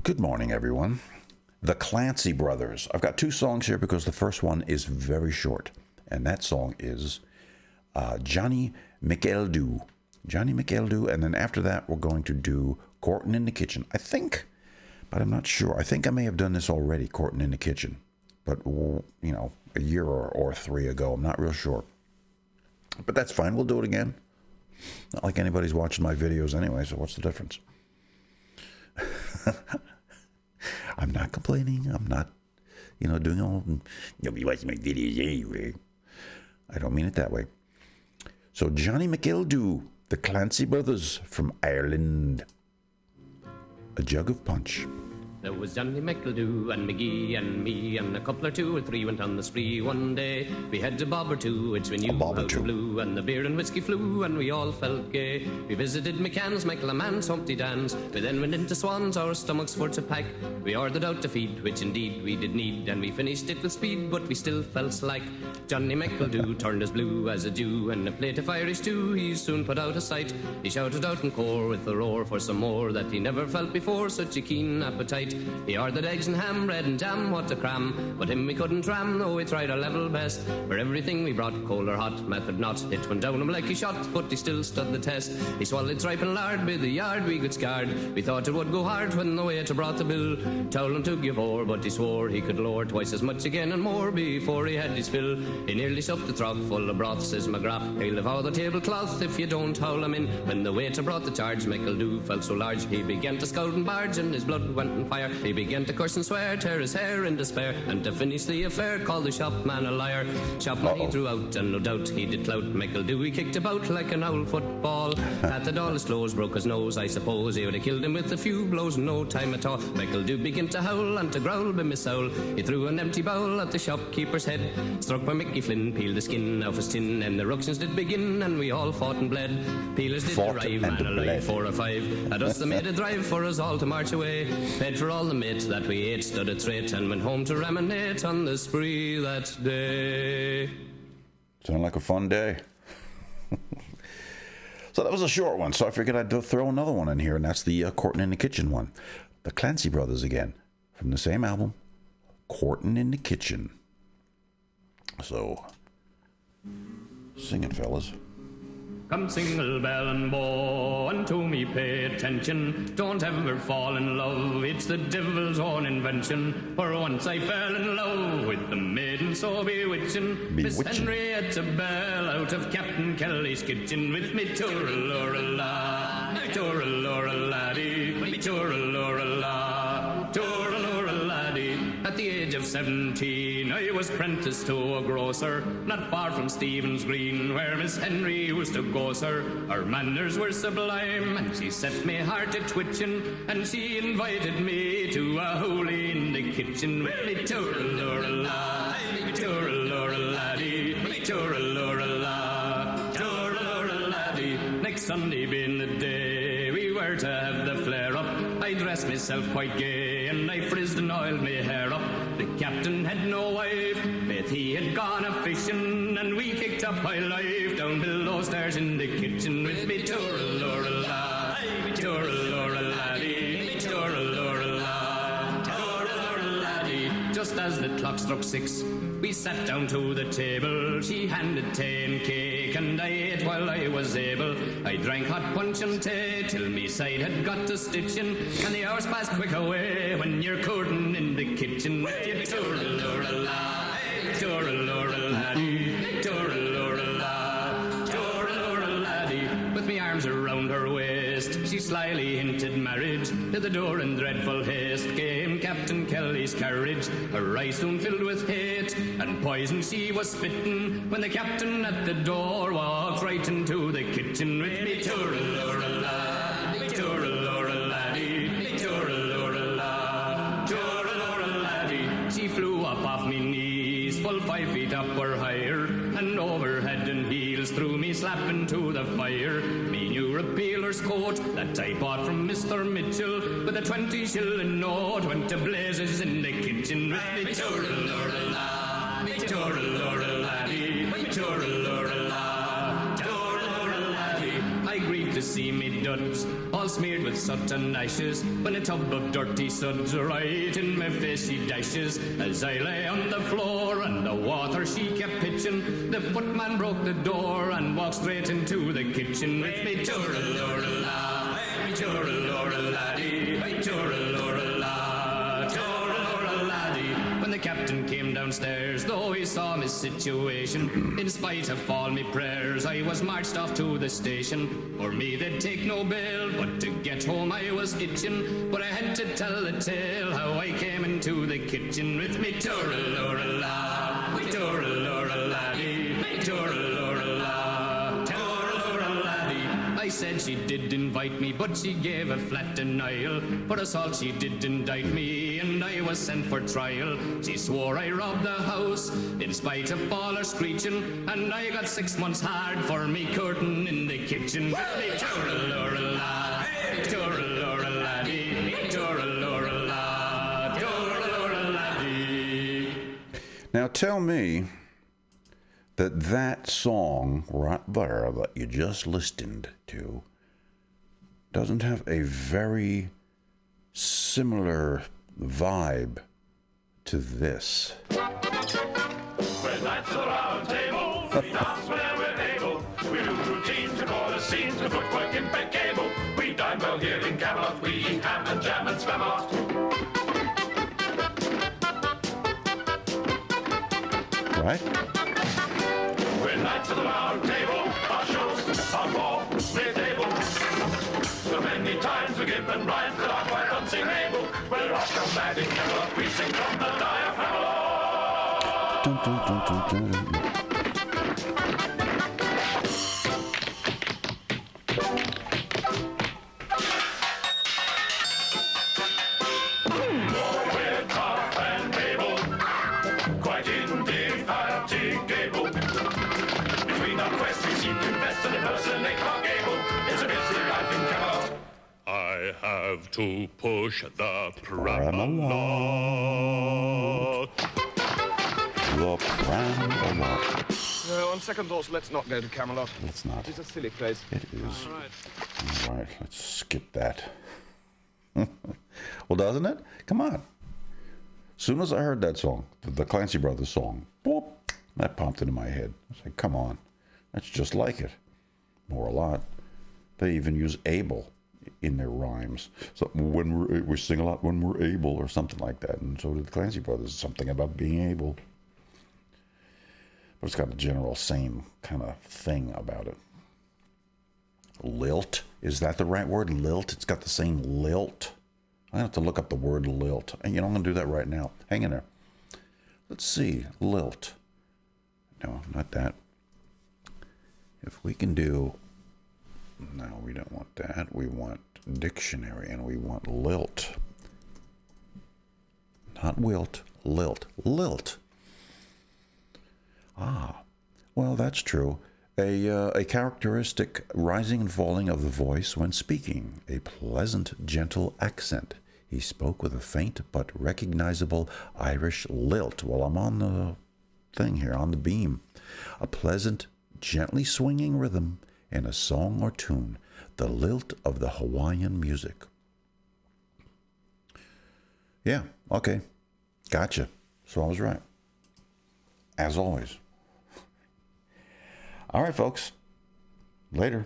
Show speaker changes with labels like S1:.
S1: Good morning, everyone. The Clancy Brothers. I've got two songs here because the first one is very short, and that song is Johnny McEldoo. Johnny McEldoo, and then after that we're going to do Courtin in the Kitchen. I think, but I'm not sure. I think I may have done this already, Courtin in the Kitchen, but, you know, a year or three ago. I'm not real sure. But that's fine. We'll do it again. Not like anybody's watching my videos anyway, so what's the difference? I'm not complaining. I'm not, doing all, nobody watches my videos anyway. I don't mean it that way. So Johnny McEldoo, the Clancy Brothers from Ireland. A jug of punch.
S2: There was Johnny McEldoo and McGee and me and a couple or two or three went on the spree one day. We had a bob or two, which we knew how to blew, and the beer and whiskey flew, and we all felt gay. We visited McCann's, Michael-a-Mann's, Humpty Dan's. We then went into Swan's, our stomachs for to pack. We ordered out to feed, which indeed we did need, and we finished it with speed, but we still felt slack. Johnny McEldoo turned as blue as a Jew, and a plate of Irish stew he soon put out of sight. He shouted out in core with a roar for some more that he never felt before, such a keen appetite. He ordered eggs and ham, bread and jam, what a cram. But him we couldn't ram, though we tried our level best. For everything we brought, cold or hot, method not. It went down him like he shot, but he still stood the test. He swallowed tripe and lard, with the yard we got scarred. We thought it would go hard when the waiter brought the bill. Told him to give o'er, but he swore he could lower twice as much again and more before he had his fill. He nearly supped the trough full of broth, says McGrath. He'll devour the tablecloth if you don't howl him in. When the waiter brought the charge, McEldoo felt so large, he began to scold and barge, and his blood went on fire. He began to curse and swear, tear his hair in despair, and to finish the affair, called the shopman a liar. Shopman he threw out, and no doubt he did clout McEldoo. He kicked about like an owl football. Patted all his clothes, broke his nose, I suppose. He would have killed him with a few blows, no time at all. McEldoo began to howl and to growl by Miss Owl. He threw an empty bowl at the shopkeeper's head. Struck by Mickey Flynn, peeled the skin off his tin, and the ructions did begin, and we all fought and bled. Peelers did arrive, man alive, 4 or 5. At us they made a drive for us all to march away. Paid for all the meat that we ate, stood a trait, and went home to reminisce on the spree that day.
S1: Sounded like a fun day. So that was a short one, so I figured I'd throw another one in here, and that's the Courtin in the Kitchen one. The Clancy Brothers again, from the same album, Courtin in the Kitchen. So, sing it, fellas.
S2: Come single bell and bow, and to me pay attention. Don't ever fall in love, it's the devil's own invention. For once I fell in love with the maiden so bewitching. Miss Henrietta Bell out of Captain Kelly's kitchen. With me toor-a-lora-la, me toor-a-lora-laddie, me toor-a-lora-la, toor-a-lora-laddie. At the age of 17 I was apprenticed to a grocer, not far from Stephen's Green, where Miss Henry used to go, sir. Her manners were sublime, and she set me heart a twitching, and she invited me to a holy in the kitchen. With me toor-a-lora-la, me toor-a-lora-laddie, me toor-a-lora-la, toor-a-lora-laddie. Next Sunday being the day we were to have the flare-up, I dressed myself quite gay, and I frizzed and oiled my hair up. The captain had no wife, faith he had gone a-fishing, and we kicked up high life down below stairs in the kitchen. With me toor-a-lora-la, me toor-a-lora-laddie, me toor-a-lora-la, toor-a-lora-laddie. Just as the clock struck 6, we sat down to the table. She handed tea and cake, and I ate while I was able. I drank hot punch and tea till me side had got to stitching, and the hours passed quick away when you're courting in the kitchen. With you toor-a-lora-la, toor-a-lora-laddie, toor-a-lora-la, toor-a-lora-laddie. With me arms around her waist, she slyly hinted marriage. To the door in dreadful haste came Captain Kelly's carriage. Her eyes soon filled with hate, and poison she was spitting, when the captain at the door walked right into the kitchen. With me toor-a-lora-la, me toor-a-lora-laddie, me toor-a-lora-la, toor-a-lora-laddie. She flew up off me knees, full 5 feet up or higher, and over head and heels threw me slapping to the fire. Me new repealer's coat that I bought from Mr. Mitchell, with a 20-shilling note, went to blazes in the kitchen. With me toor-a-lora-la, me toor-a-lora-laddie, me toor-a-lora-la, toor-a-lora-laddie. I grieved to see me duds, all smeared with soot and ashes, when a tub of dirty suds right in my face she dashes. As I lay on the floor and the water she kept pitching, the footman broke the door and walked straight into the kitchen with me tooralorala, me tooraloraladdie, me tooralorala, tooraloraladdie. When the captain came downstairs, though he saw my situation, in spite of all me prayers, I was marched off to the station. For me they'd take no bail, but to get home I was itching. But I had to tell the tale how I came into the kitchen with me tooralorala, me tooraloraladdie, me tooralorala, tooraloraladdie. I said she did invite me, but she gave a flat denial. For assault she did indict me, and I was sent for trial. She swore I robbed the house, in spite of all her screeching, and I got 6 months hard for me Courtin in the kitchen. With me tooralorala, me tooraloraladdie, me tooralorala, tooraloraladdie.
S1: Now tell me that song right there that you just listened to doesn't have a very similar vibe to this.
S3: We're knights of the round table, we dance whenever we're able. We do routines and all the scenes, the footwork impeccable. We dine well here in Camelot, we eat ham and jam and spamalot.
S1: Right?
S3: We're knights of the round table, our shows are more mid-able. So many times we give them rhymes that are quite unsingable. We're rock and mad in Camelot, we sing from the diaphragm.
S1: Dun, dun, dun, dun, dun.
S3: We're tough and able, quite indefatigable. Between our quests we seem to invest and impersonate our gable. It's a busy life in Camelot. I have to push the Camelot.
S1: The Camelot.
S4: On second thoughts, let's not go to Camelot.
S1: Let's not.
S4: It's a silly place.
S1: It is.
S4: All right.
S1: All right, let's skip that. Well, doesn't it? Come on. As soon as I heard that song, the Clancy Brothers song, boop, that popped into my head. I was like, come on. That's just like it. Or a lot. They even use able in their rhymes. So when we sing a lot when we're able or something like that. And so did the Clancy Brothers. Something about being able. But it's got the general same kind of thing about it. Lilt. Is that the right word? Lilt? It's got the same lilt. I have to look up the word lilt. And I'm going to do that right now. Hang in there. Let's see. Lilt. No, not that. If we can do... No, we don't want that. We want dictionary, and we want lilt. Not wilt. Lilt. Lilt. Ah, well, that's true. A characteristic rising and falling of the voice when speaking. A pleasant, gentle accent. He spoke with a faint but recognizable Irish lilt. Well, I'm on the thing here, on the beam. A pleasant, gently swinging rhythm in a song or tune. The lilt of the Hawaiian music. Yeah, okay. Gotcha. So I was right. As always. All right, folks. Later.